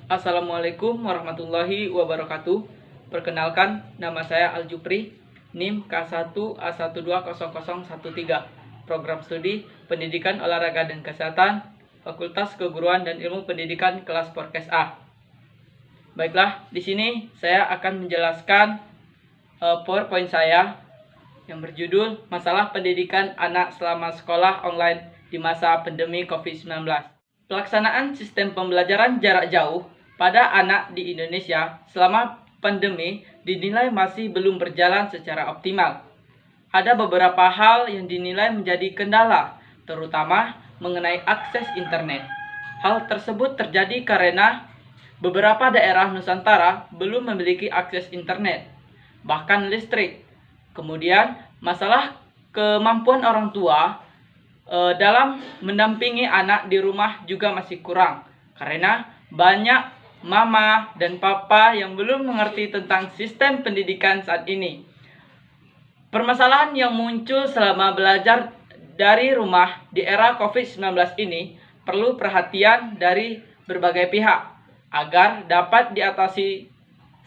Assalamualaikum warahmatullahi wabarakatuh. Perkenalkan, nama saya Aljupri, NIM K1A120013, Program Studi Pendidikan Olahraga dan Kesehatan, Fakultas Keguruan dan Ilmu Pendidikan kelas Porkes A. Baiklah, di sini saya akan menjelaskan PowerPoint saya yang berjudul Masalah Pendidikan Anak Selama Sekolah Online di Masa Pandemi COVID-19. Pelaksanaan sistem pembelajaran jarak jauh pada anak di Indonesia selama pandemi dinilai masih belum berjalan secara optimal. Ada beberapa hal yang dinilai menjadi kendala, terutama mengenai akses internet. Hal tersebut terjadi karena beberapa daerah Nusantara belum memiliki akses internet, bahkan listrik. Kemudian, masalah kemampuan orang tua dalam mendampingi anak di rumah juga masih kurang, karena banyak mama dan papa yang belum mengerti tentang sistem pendidikan saat ini. Permasalahan yang muncul selama belajar dari rumah di era COVID-19 ini perlu perhatian dari berbagai pihak agar dapat diatasi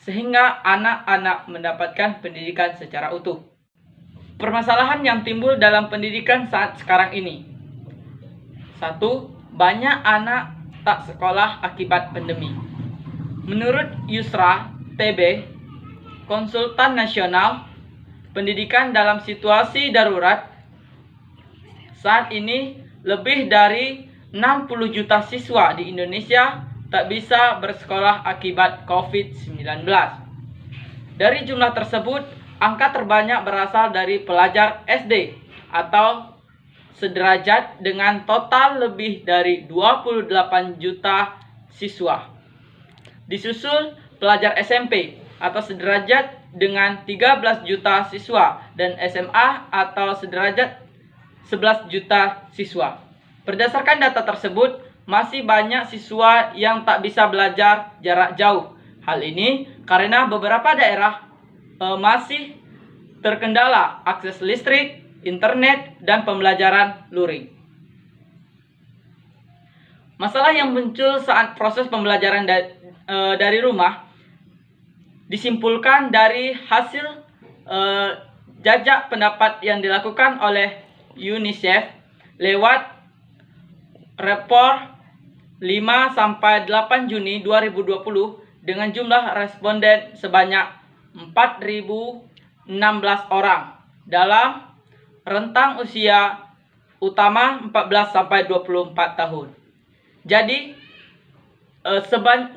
sehingga anak-anak mendapatkan pendidikan secara utuh. Permasalahan yang timbul dalam pendidikan saat sekarang ini. 1. Banyak anak tak sekolah akibat pandemi. Menurut Yusra TB, Konsultan Nasional Pendidikan dalam Situasi Darurat, saat ini lebih dari 60 juta siswa di Indonesia tak bisa bersekolah akibat COVID-19. Dari jumlah tersebut, angka terbanyak berasal dari pelajar SD atau sederajat dengan total lebih dari 28 juta siswa. Disusul pelajar SMP atau sederajat dengan 13 juta siswa dan SMA atau sederajat 11 juta siswa. Berdasarkan data tersebut, masih banyak siswa yang tak bisa belajar jarak jauh. Hal ini karena beberapa daerah masih terkendala akses listrik, internet, dan pembelajaran luring. Masalah yang muncul saat proses pembelajaran dari rumah disimpulkan dari hasil jajak pendapat yang dilakukan oleh UNICEF lewat rapor 5-8 Juni 2020 dengan jumlah responden sebanyak 4.016 orang dalam rentang usia utama 14-24 tahun. Jadi sebanyak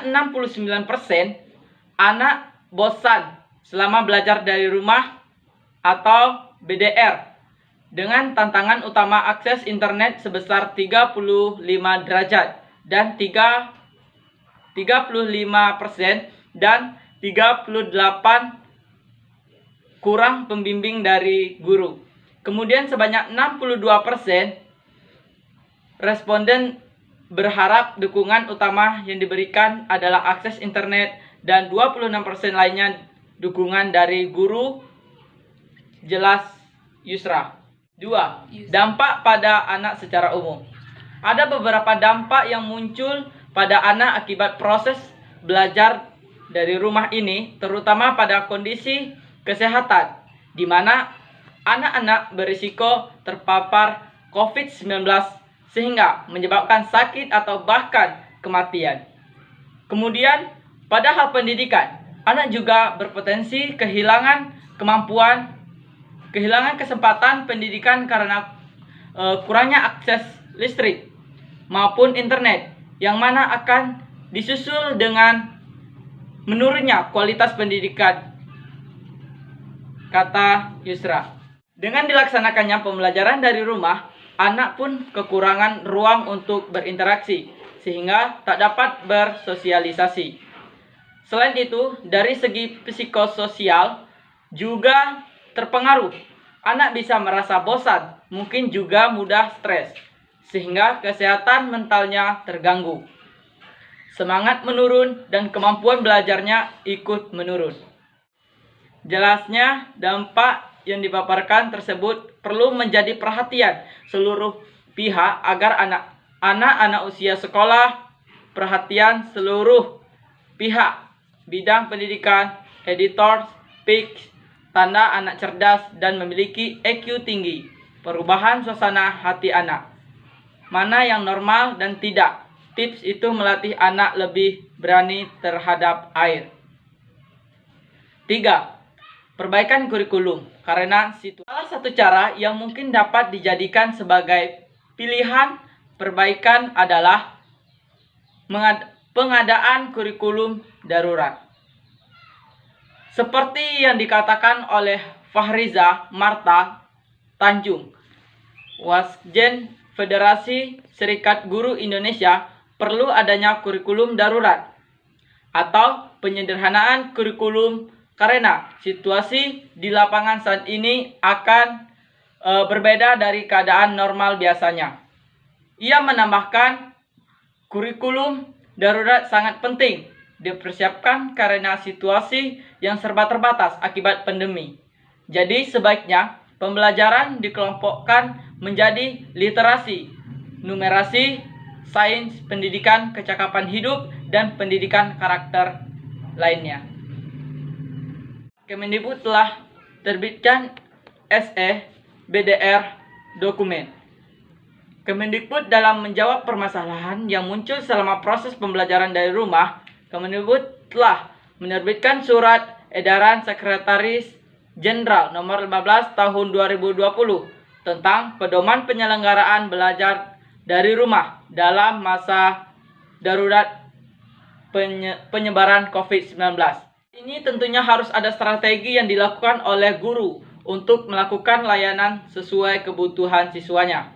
69% anak bosan selama belajar dari rumah atau BDR dengan tantangan utama akses internet sebesar 35 derajat dan 35% dan 38 kurang pembimbing dari guru. Kemudian sebanyak 62% responden berharap dukungan utama yang diberikan adalah akses internet dan 26% lainnya dukungan dari guru. Jelas Yusra. 2. Dampak pada anak secara umum. Ada beberapa dampak yang muncul pada anak akibat proses belajar dari rumah ini, terutama pada kondisi kesehatan, di mana anak-anak berisiko terpapar COVID-19 sehingga menyebabkan sakit atau bahkan kematian. Kemudian, pada hal pendidikan, anak juga berpotensi kehilangan kesempatan pendidikan karena kurangnya akses listrik maupun internet, yang mana akan disusul dengan menurunnya kualitas pendidikan, kata Yusra. Dengan dilaksanakannya pembelajaran dari rumah, anak pun kekurangan ruang untuk berinteraksi, sehingga tak dapat bersosialisasi. Selain itu, dari segi psikososial juga terpengaruh. Anak bisa merasa bosan, mungkin juga mudah stres, sehingga kesehatan mentalnya terganggu. Semangat menurun dan kemampuan belajarnya ikut menurun. Jelasnya, dampak yang dipaparkan tersebut perlu menjadi perhatian seluruh pihak agar anak-anak usia sekolah perhatian seluruh pihak bidang pendidikan, editor, speech, tanda anak cerdas dan memiliki EQ tinggi, perubahan suasana hati anak, mana yang normal dan tidak. Tips itu melatih anak lebih berani terhadap air. 3. Perbaikan kurikulum. Karena salah satu cara yang mungkin dapat dijadikan sebagai pilihan perbaikan adalah pengadaan kurikulum darurat. Seperti yang dikatakan oleh Fahriza Marta Tanjung, Wasjen Federasi Serikat Guru Indonesia, perlu adanya kurikulum darurat atau penyederhanaan kurikulum karena situasi di lapangan saat ini akan berbeda dari keadaan normal biasanya. Ia menambahkan, kurikulum darurat sangat penting dipersiapkan karena situasi yang serba terbatas akibat pandemi. Jadi sebaiknya pembelajaran dikelompokkan menjadi literasi, numerasi, sains, pendidikan kecakapan hidup, dan pendidikan karakter lainnya. Kemendikbud telah terbitkan SE BDR dokumen. Kemendikbud dalam menjawab permasalahan yang muncul selama proses pembelajaran dari rumah, Kemendikbud telah menerbitkan surat edaran Sekretaris Jenderal nomor 15 tahun 2020 tentang pedoman penyelenggaraan belajar dari rumah dalam masa darurat penyebaran COVID-19. Ini tentunya harus ada strategi yang dilakukan oleh guru untuk melakukan layanan sesuai kebutuhan siswanya.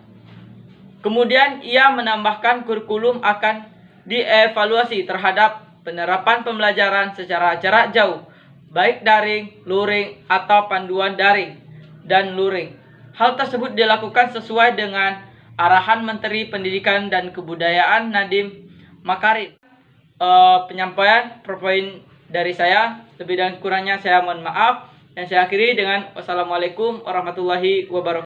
Kemudian ia menambahkan kurikulum akan dievaluasi terhadap penerapan pembelajaran secara jarak jauh, baik daring, luring, atau panduan daring dan luring. Hal tersebut dilakukan sesuai dengan arahan Menteri Pendidikan dan Kebudayaan Nadiem Makarim. Penyampaian PowerPoint dari saya, lebih dan kurangnya saya mohon maaf, dan saya akhiri dengan wassalamualaikum warahmatullahi wabarakatuh.